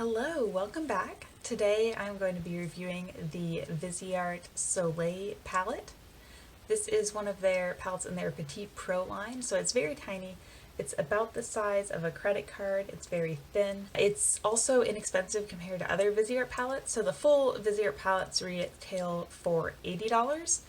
Hello, welcome back. Today I'm going to be reviewing the Viseart Soleil palette. This is one of their palettes in their Petite Pro line, so it's very tiny. It's about the size of a credit card. It's very thin. It's also inexpensive compared to other Viseart palettes, so the full Viseart palettes retail for $80.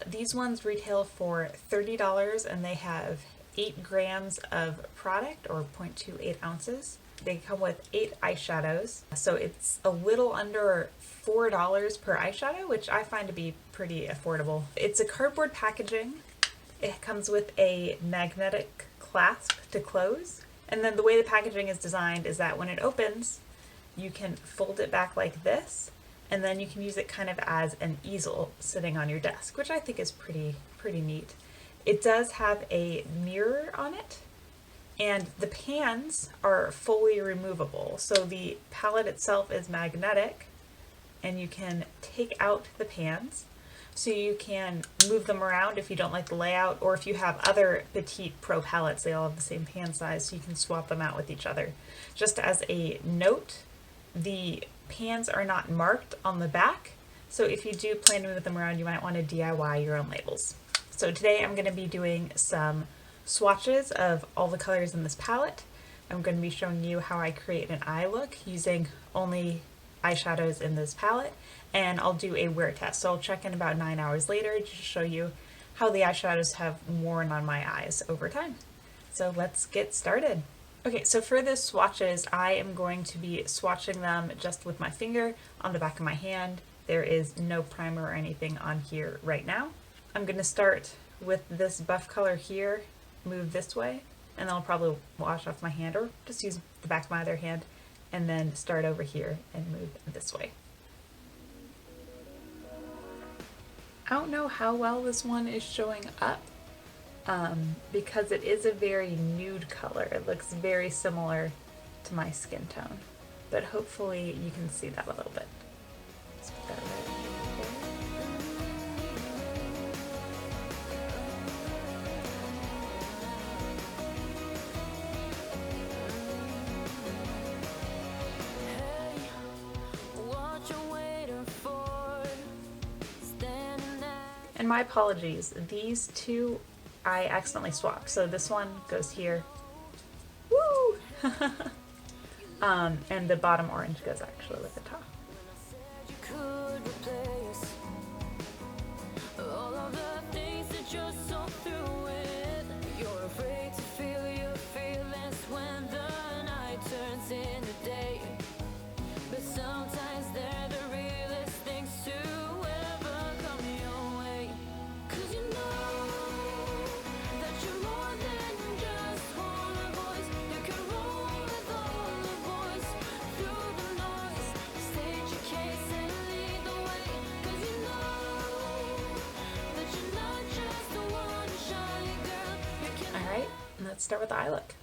These ones retail for $30 and they have 8 grams of product, or 0.28 ounces. They come with 8 eyeshadows, so it's a little under $4 per eyeshadow, which I find to be pretty affordable. It's a cardboard packaging. It comes with a magnetic clasp to close, and then the way the packaging is designed is that when it opens, you can fold it back like this, and then you can use it kind of as an easel sitting on your desk, which I think is pretty neat. It does have a mirror on it, and the pans are fully removable. So the palette itself is magnetic, and you can take out the pans. So you can move them around if you don't like the layout, or if you have other Petite Pro palettes, they all have the same pan size, so you can swap them out with each other. Just as a note, the pans are not marked on the back, so if you do plan to move them around, you might want to DIY your own labels. So today I'm going to be doing some swatches of all the colors in this palette. I'm going to be showing you how I create an eye look using only eyeshadows in this palette, and I'll do a wear test. So I'll check in about 9 hours later to show you how the eyeshadows have worn on my eyes over time. So let's get started. Okay, so for the swatches, I am going to be swatching them just with my finger on the back of my hand. There is no primer or anything on here right now. I'm going to start with this buff color here, move this way, and then I'll probably wash off my hand or just use the back of my other hand, and then start over here and move this way. I don't know how well this one is showing up because it is a very nude color. It looks very similar to my skin tone, but hopefully you can see that a little bit. Let's put that right there. And my apologies, these two I accidentally swapped. So this one goes here. Woo! And the bottom orange goes actually with the top. Let's start with the eye look.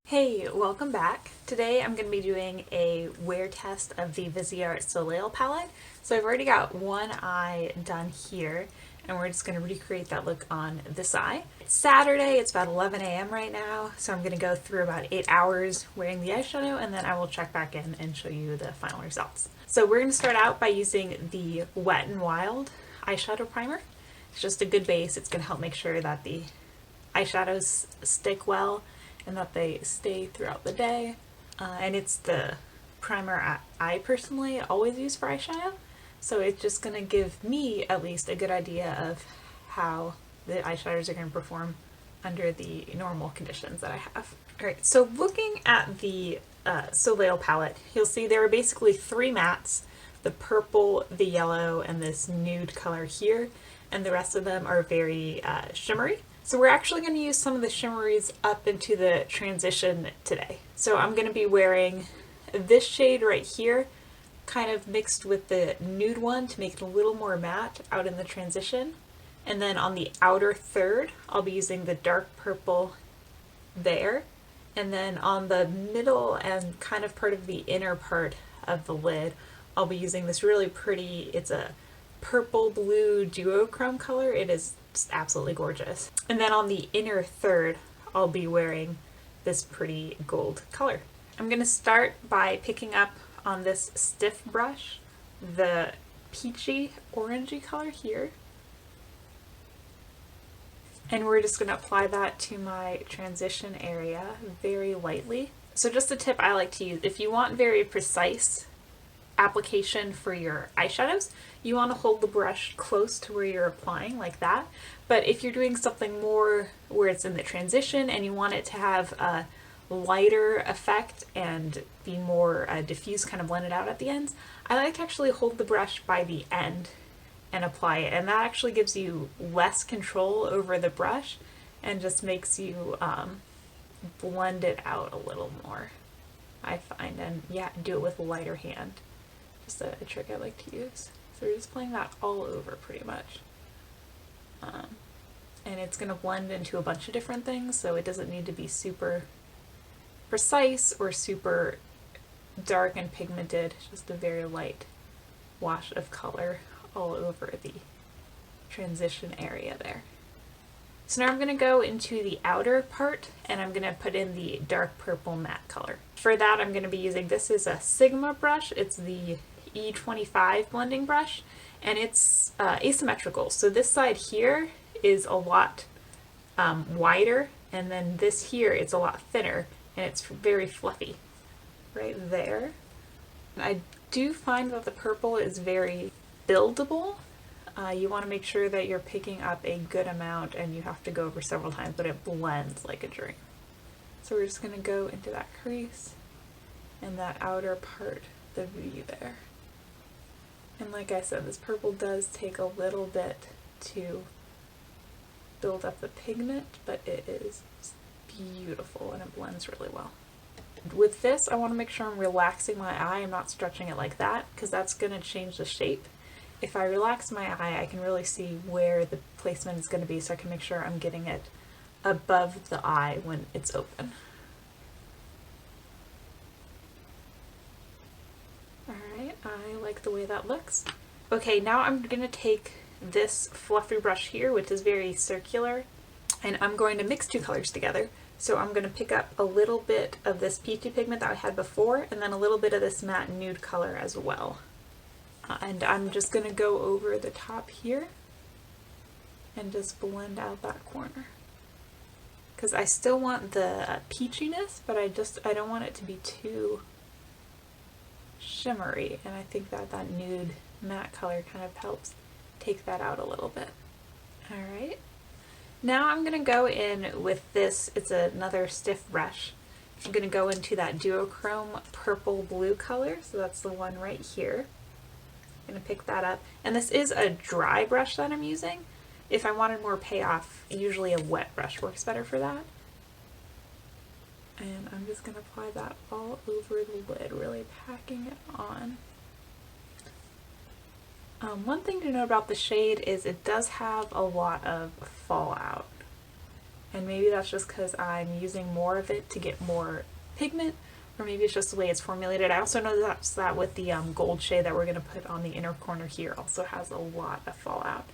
Hey, welcome back. Today I'm going to be doing a wear test of the Viseart Soleil palette. So I've already got one eye done here, and we're just going to recreate that look on this eye. It's Saturday, it's about 11 a.m. right now, so I'm going to go through about 8 hours wearing the eyeshadow, and then I will check back in and show you the final results. So we're going to start out by using the Wet n Wild eyeshadow primer. It's just a good base. It's going to help make sure that the eyeshadows stick well and that they stay throughout the day. And it's the primer I personally always use for eyeshadow, so it's just going to give me at least a good idea of how the eyeshadows are going to perform under the normal conditions that I have. Alright, so looking at the Soleil palette, you'll see there are basically 3 mattes: the purple, the yellow, and this nude color here, and the rest of them are very shimmery. So we're actually going to use some of the shimmeries up into the transition today. So I'm going to be wearing this shade right here, kind of mixed with the nude one to make it a little more matte out in the transition. And then on the outer third, I'll be using the dark purple there. And then on the middle and kind of part of the inner part of the lid, I'll be using this really pretty, it's a purple blue duochrome color. It is just absolutely gorgeous. And then on the inner third, I'll be wearing this pretty gold color. I'm going to start by picking up on this stiff brush the peachy orangey color here. And we're just going to apply that to my transition area very lightly. So just a tip I like to use, if you want very precise application for your eyeshadows, you want to hold the brush close to where you're applying like that. But if you're doing something more where it's in the transition and you want it to have a lighter effect and be more diffuse, kind of blended out at the ends, I like to actually hold the brush by the end and apply it, and that actually gives you less control over the brush and just makes you blend it out a little more, I find. And yeah, do it with a lighter hand. Just a trick I like to use. So we're just playing that all over pretty much. And it's going to blend into a bunch of different things, so it doesn't need to be super precise or super dark and pigmented, just a very light wash of color all over the transition area there. So now I'm going to go into the outer part and I'm going to put in the dark purple matte color. For that I'm going to be using, this is a Sigma brush, it's the E25 blending brush, and it's asymmetrical. So this side here is a lot wider, and then this here it's a lot thinner, and it's very fluffy right there. I do find that the purple is very buildable. You want to make sure that you're picking up a good amount, and you have to go over several times, but it blends like a dream. So we're just going to go into that crease and that outer part, the V there. And like I said, this purple does take a little bit to build up the pigment, but it is beautiful and it blends really well. With this, I want to make sure I'm relaxing my eye. I'm not stretching it like that, because that's going to change the shape. If I relax my eye, I can really see where the placement is going to be, so I can make sure I'm getting it above the eye when it's open. Alright, I like the way that looks. Okay, now I'm going to take this fluffy brush here, which is very circular, and I'm going to mix two colors together. So I'm going to pick up a little bit of this peachy pigment that I had before, and then a little bit of this matte nude color as well. And I'm just going to go over the top here and just blend out that corner. Because I still want the peachiness, but I don't want it to be too shimmery, and I think that that nude matte color kind of helps take that out a little bit. Alright. Now I'm going to go in with this, it's another stiff brush. I'm going to go into that duochrome purple blue color, so that's the one right here. I'm going to pick that up. And this is a dry brush that I'm using. If I wanted more payoff, usually a wet brush works better for that. And I'm just going to apply that all over the lid, really packing it on. One thing to note about the shade is it does have a lot of fallout, and maybe that's just because I'm using more of it to get more pigment, or maybe it's just the way it's formulated. I also noticed that with the gold shade that we're going to put on the inner corner here also has a lot of fallout.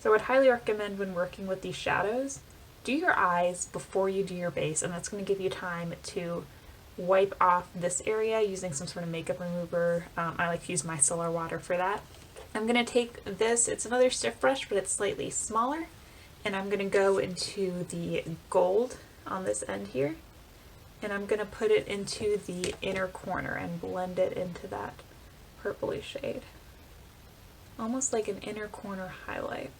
So I would highly recommend, when working with these shadows, do your eyes before you do your base, and that's going to give you time to wipe off this area using some sort of makeup remover. I like to use micellar water for that. I'm going to take this, it's another stiff brush, but it's slightly smaller, and I'm going to go into the gold on this end here, and I'm going to put it into the inner corner and blend it into that purpley shade. Almost like an inner corner highlight.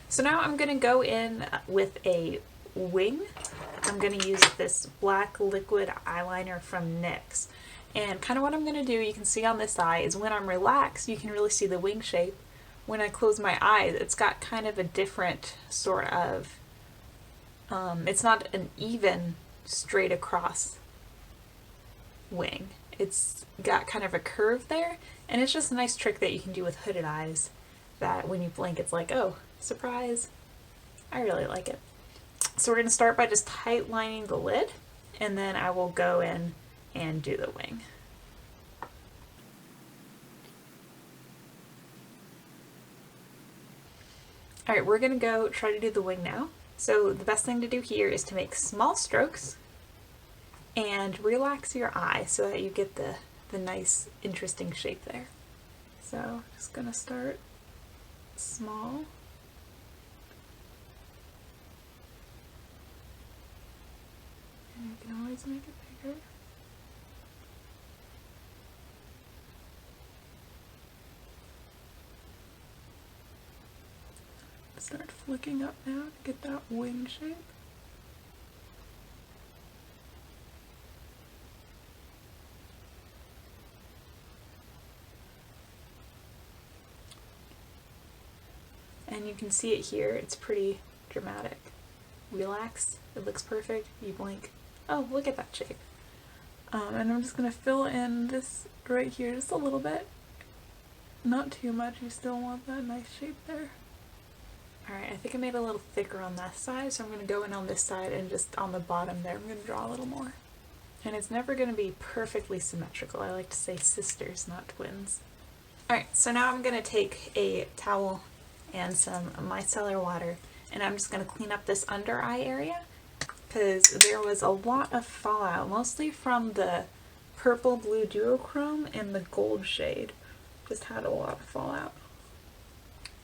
So now I'm going to go in with a wing. I'm going to use this black liquid eyeliner from NYX. And kind of what I'm going to do, you can see on this eye, is when I'm relaxed, you can really see the wing shape. When I close my eyes, it's got kind of a different sort of, it's not an even straight across wing. It's got kind of a curve there, and it's just a nice trick that you can do with hooded eyes, that when you blink, it's like, oh, surprise. I really like it. So we're going to start by just tight lining the lid, and then I will go in and do the wing. Alright, we're going to go try to do the wing now. So the best thing to do here is to make small strokes and relax your eye so that you get the the nice, interesting shape there. So just gonna start small. And you can always make it bigger. Start flicking up now to get that wing shape. And you can see it here, it's pretty dramatic. Relax, it looks perfect, you blink, oh, look at that shape. And I'm just going to fill in this right here just a little bit. Not too much, you still want that nice shape there. Alright, I think I made it a little thicker on that side, so I'm going to go in on this side and just on the bottom there, I'm going to draw a little more. And it's never going to be perfectly symmetrical. I like to say sisters, not twins. Alright, so now I'm going to take a towel and some micellar water, and I'm just going to clean up this under eye area because there was a lot of fallout, mostly from the purple blue duochrome and the gold shade. Just had a lot of fallout.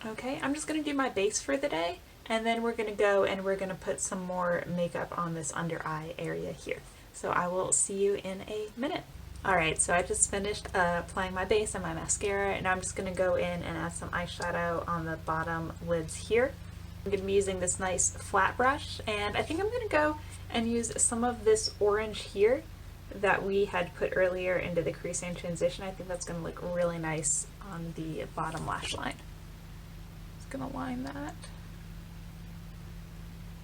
Okay, I'm just going to do my base for the day, and then we're going to go and we're going to put some more makeup on this under eye area here. So I will see you in a minute. Alright, so I just finished applying my base and my mascara, and I'm just going to go in and add some eyeshadow on the bottom lids here. I'm going to be using this nice flat brush, and I think I'm going to go and use some of this orange here that we had put earlier into the crease and transition. I think that's going to look really nice on the bottom lash line. Just going to line that.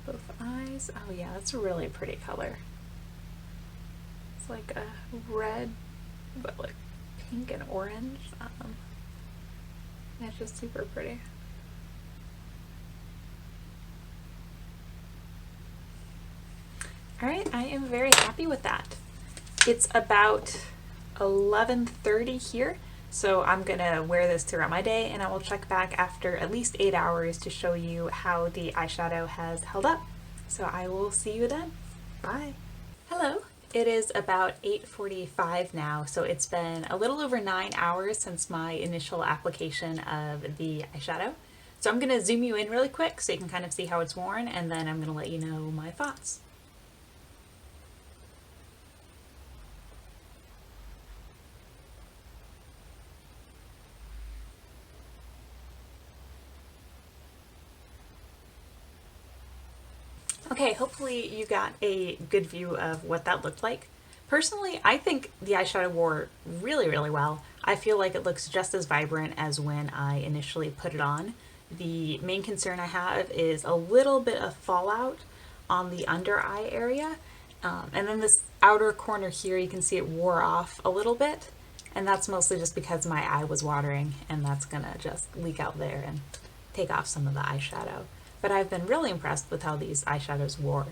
Both eyes. Oh yeah, that's a really pretty color. It's like a red, but like pink and orange. It's just super pretty. Alright, I am very happy with that. It's about 11:30 here, so I'm gonna wear this throughout my day, and I will check back after at least 8 hours to show you how the eyeshadow has held up. So I will see you then. Bye. Hello. It is about 8:45 now, so it's been a little over 9 hours since my initial application of the eyeshadow. So I'm going to zoom you in really quick so you can kind of see how it's worn, and then I'm going to let you know my thoughts. Okay, hopefully you got a good view of what that looked like. Personally, I think the eyeshadow wore really, really well. I feel like it looks just as vibrant as when I initially put it on. The main concern I have is a little bit of fallout on the under eye area. And then this outer corner here, you can see it wore off a little bit. And that's mostly just because my eye was watering, and that's gonna just leak out there and take off some of the eyeshadow. But I've been really impressed with how these eyeshadows wore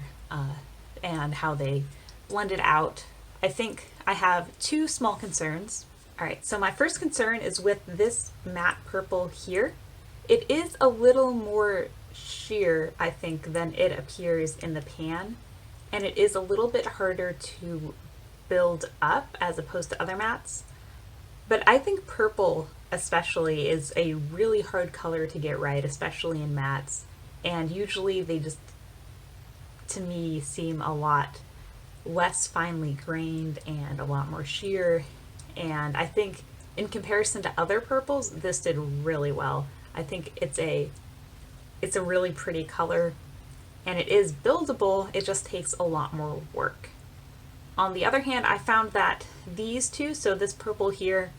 and how they blended out. I think I have two small concerns. Alright, so my first concern is with this matte purple here. It is a little more sheer, I think, than it appears in the pan. And it is a little bit harder to build up as opposed to other mattes. But I think purple especially is a really hard color to get right, especially in mattes. And usually they just, to me, seem a lot less finely grained and a lot more sheer. And I think in comparison to other purples, this did really well. I think it's a really pretty color, and it is buildable, it just takes a lot more work. On the other hand, I found that these two, so this purple here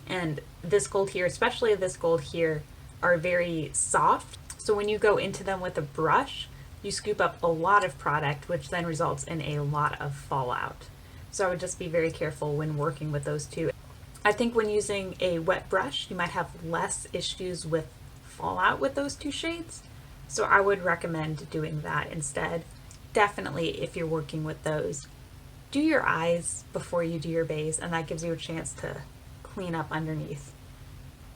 and this gold here, especially this gold here, are very soft. So when you go into them with a brush, you scoop up a lot of product, which then results in a lot of fallout. So I would just be very careful when working with those two. I think when using a wet brush, you might have less issues with fallout with those two shades. So I would recommend doing that instead. Definitely, if you're working with those, do your eyes before you do your base, and that gives you a chance to clean up underneath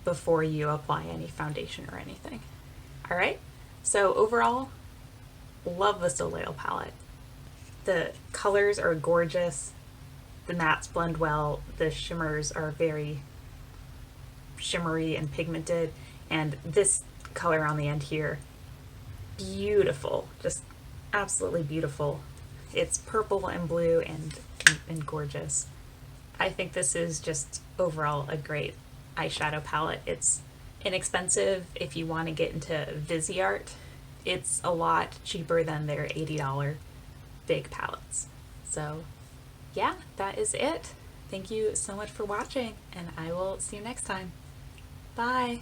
before you apply any foundation or anything. Alright, so overall, love the Soleil palette. The colors are gorgeous. The mattes blend well, the shimmers are very shimmery and pigmented, and this color on the end here, beautiful, just absolutely beautiful. It's purple and blue and gorgeous. I think this is just overall a great eyeshadow palette. It's inexpensive if you want to get into Viseart. It's a lot cheaper than their $80 big palettes. So yeah, that is it. Thank you so much for watching, and I will see you next time. Bye!